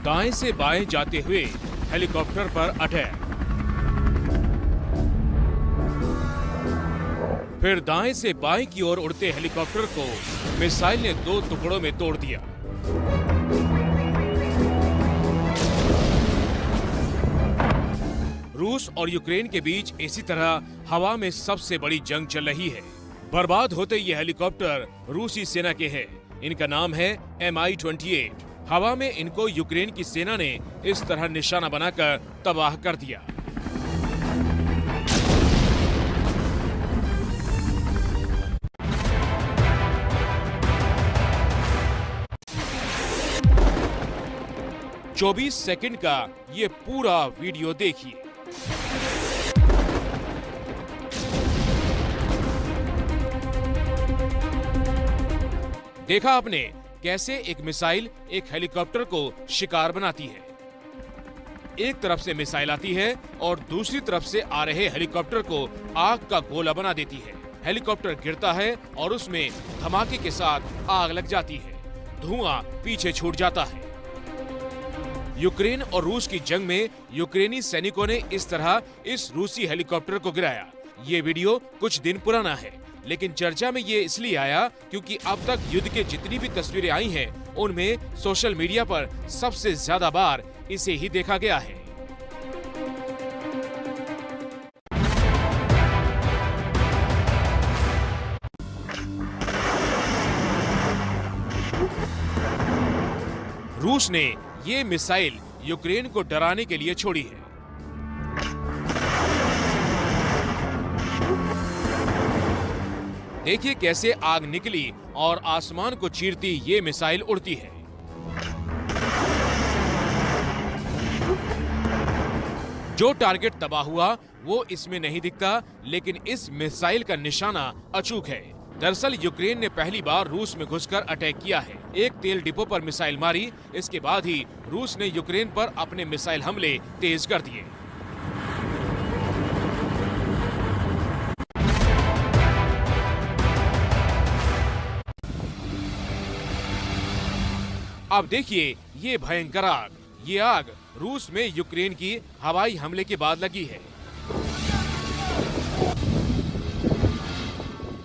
दाएं से बाएं जाते हुए हेलीकॉप्टर पर अटैक। फिर दाएं से बाएं की ओर उड़ते हेलीकॉप्टर को मिसाइल ने 2 टुकड़ों में तोड़ दिया। रूस और यूक्रेन के बीच इसी तरह हवा में सबसे बड़ी जंग चल रही है। बर्बाद होते ये हेलीकॉप्टर रूसी सेना के हैं। इनका नाम है Mi-28। हवा में इनको यूक्रेन की सेना ने इस तरह निशाना बनाकर तबाह कर दिया। चौबीस सेकंड का ये पूरा वीडियो देखिए। देखा आपने कैसे एक मिसाइल एक हेलीकॉप्टर को शिकार बनाती है। एक तरफ से मिसाइल आती है और दूसरी तरफ से आ रहे हेलीकॉप्टर को आग का गोला बना देती है। हेलीकॉप्टर गिरता है और उसमें धमाके के साथ आग लग जाती है। धुआं पीछे छूट जाता है। यूक्रेन और रूस की जंग में यूक्रेनी सैनिकों ने इस तरह इस रूसी हेलीकॉप्टर को गिराया। ये वीडियो कुछ दिन पुराना है, लेकिन चर्चा में ये इसलिए आया क्योंकि अब तक युद्ध के जितनी भी तस्वीरें आई हैं, उनमें सोशल मीडिया पर सबसे ज्यादा बार इसे ही देखा गया है। रूस ने ये मिसाइल यूक्रेन को डराने के लिए छोड़ी है। देखिए कैसे आग निकली और आसमान को चीरती ये मिसाइल उड़ती है। जो टारगेट तबाह हुआ वो इसमें नहीं दिखता, लेकिन इस मिसाइल का निशाना अचूक है। दरअसल यूक्रेन ने पहली बार रूस में घुसकर अटैक किया है। एक तेल डिपो पर मिसाइल मारी, इसके बाद ही रूस ने यूक्रेन पर अपने मिसाइल हमले तेज कर दिए। अब देखिए ये भयंकर आग। ये आग रूस में यूक्रेन की हवाई हमले के बाद लगी है।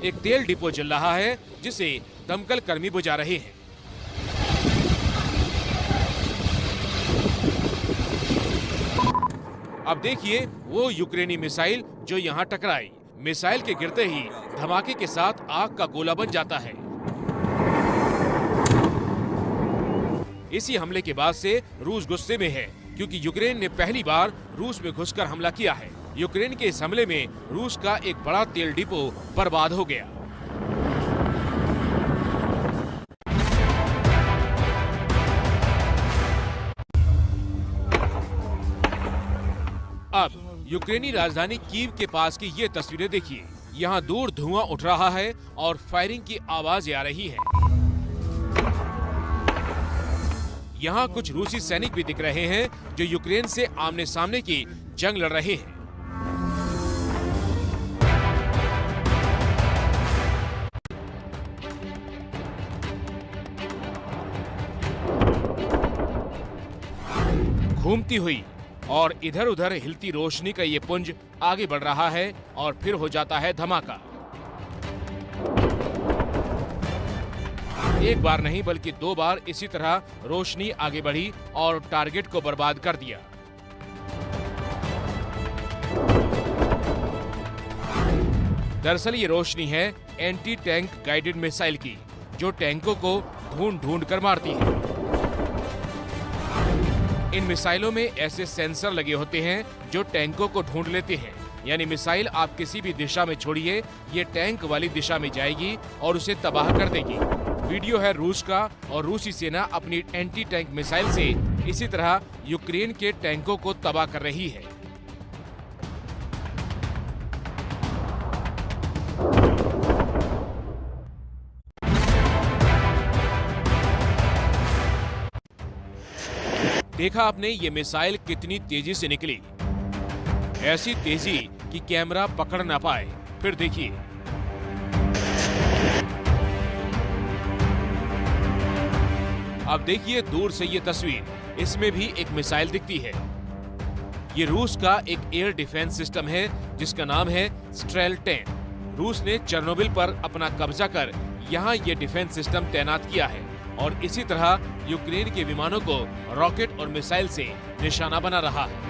एक तेल डिपो जल रहा है जिसे दमकल कर्मी बुझा रहे हैं। अब देखिए वो यूक्रेनी मिसाइल जो यहाँ टकराई। मिसाइल के गिरते ही धमाके के साथ आग का गोला बन जाता है। इसी हमले के बाद से रूस गुस्से में है क्योंकि यूक्रेन ने पहली बार रूस में घुसकर हमला किया है। यूक्रेन के इस हमले में रूस का एक बड़ा तेल डिपो बर्बाद हो गया। अब यूक्रेनी राजधानी कीव के पास की ये तस्वीरें देखिए। यहाँ दूर धुआं उठ रहा है और फायरिंग की आवाज आ रही है। यहाँ कुछ रूसी सैनिक भी दिख रहे हैं जो यूक्रेन से आमने सामने की जंग लड़ रहे हैं। घूमती हुई और इधर उधर हिलती रोशनी का ये पुंज आगे बढ़ रहा है और फिर हो जाता है धमाका। एक बार नहीं बल्कि 2 बार इसी तरह रोशनी आगे बढ़ी और टारगेट को बर्बाद कर दिया। दरअसल ये रोशनी है एंटी टैंक गाइडेड मिसाइल की, जो टैंकों को ढूंढ कर मारती है। इन मिसाइलों में ऐसे सेंसर लगे होते हैं जो टैंकों को ढूंढ लेते हैं। यानी मिसाइल आप किसी भी दिशा में छोड़िए, ये टैंक वाली दिशा में जाएगी और उसे तबाह कर देगी। वीडियो है रूस का और रूसी सेना अपनी एंटी टैंक मिसाइल से इसी तरह यूक्रेन के टैंकों को तबाह कर रही है। देखा आपने ये मिसाइल कितनी तेजी से निकली। ऐसी तेजी कि कैमरा पकड़ ना पाए। फिर देखिए, अब देखिए दूर से ये तस्वीर। इसमें भी एक मिसाइल दिखती है। ये रूस का एक एयर डिफेंस सिस्टम है जिसका नाम है स्ट्रेल 10। रूस ने चेर्नोबिल पर अपना कब्जा कर यहाँ ये डिफेंस सिस्टम तैनात किया है और इसी तरह यूक्रेन के विमानों को रॉकेट और मिसाइल से निशाना बना रहा है।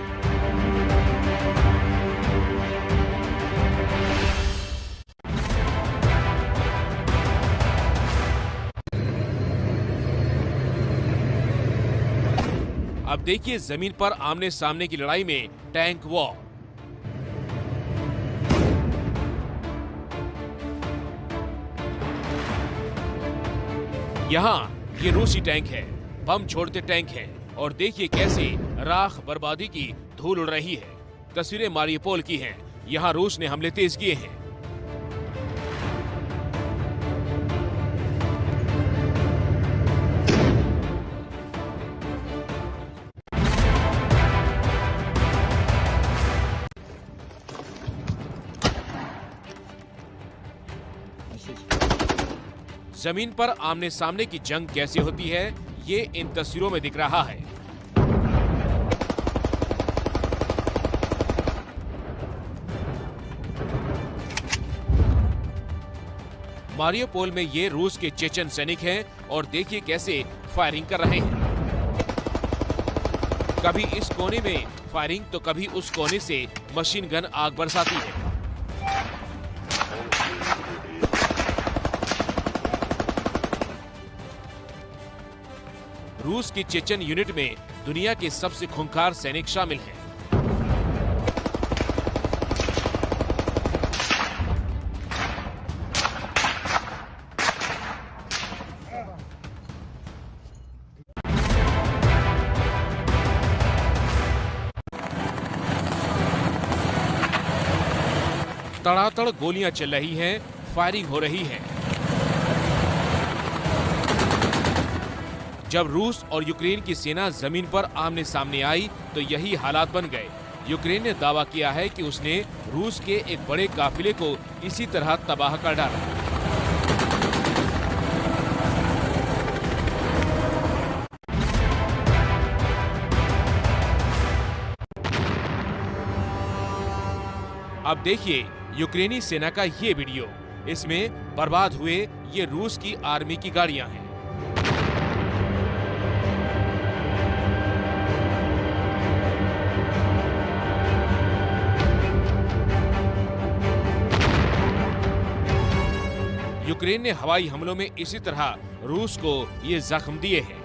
अब देखिए जमीन पर आमने सामने की लड़ाई में टैंक वॉर। यहाँ ये रूसी टैंक है, बम छोड़ते टैंक है और देखिए कैसे राख बर्बादी की धूल उड़ रही है। तस्वीरें मारियोपोल की हैं। यहाँ रूस ने हमले तेज किए हैं। जमीन पर आमने सामने की जंग कैसे होती है ये इन तस्वीरों में दिख रहा है। मारियोपोल में ये रूस के चेचन सैनिक हैं और देखिए कैसे फायरिंग कर रहे हैं। कभी इस कोने में फायरिंग तो कभी उस कोने से मशीन गन आग बरसाती है। रूस की चेचन यूनिट में दुनिया के सबसे खूंखार सैनिक शामिल हैं। तड़ातड़ गोलियां चल रही हैं, फायरिंग हो रही है। जब रूस और यूक्रेन की सेना जमीन पर आमने सामने आई तो यही हालात बन गए। यूक्रेन ने दावा किया है कि उसने रूस के एक बड़े काफिले को इसी तरह तबाह कर डाला। अब देखिए यूक्रेनी सेना का ये वीडियो। इसमें बर्बाद हुए ये रूस की आर्मी की गाड़ियां हैं। यूक्रेन ने हवाई हमलों में इसी तरह रूस को ये जख्म दिए हैं।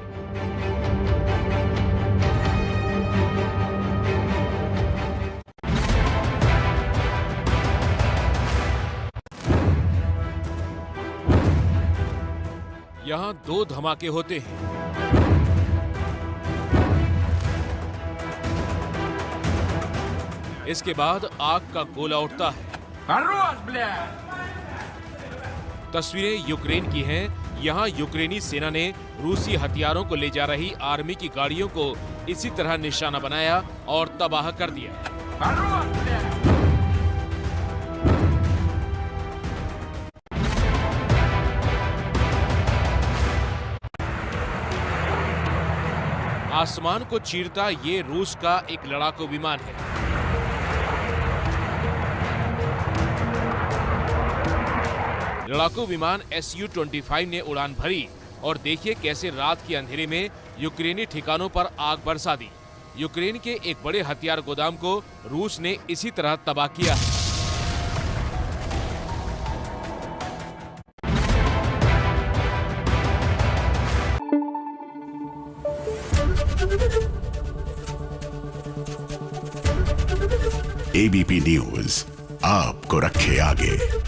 यहाँ 2 धमाके होते हैं। इसके बाद आग का गोला उठता है। तस्वीरें यूक्रेन की हैं। यहाँ यूक्रेनी सेना ने रूसी हथियारों को ले जा रही आर्मी की गाड़ियों को इसी तरह निशाना बनाया और तबाह कर दिया। आसमान को चीरता ये रूस का एक लड़ाकू विमान है। लड़ाकू विमान Su-25 ने उड़ान भरी और देखिए कैसे रात के अंधेरे में यूक्रेनी ठिकानों पर आग बरसा दी। यूक्रेन के एक बड़े हथियार गोदाम को रूस ने इसी तरह तबाह किया है। ABP न्यूज आपको रखे आगे।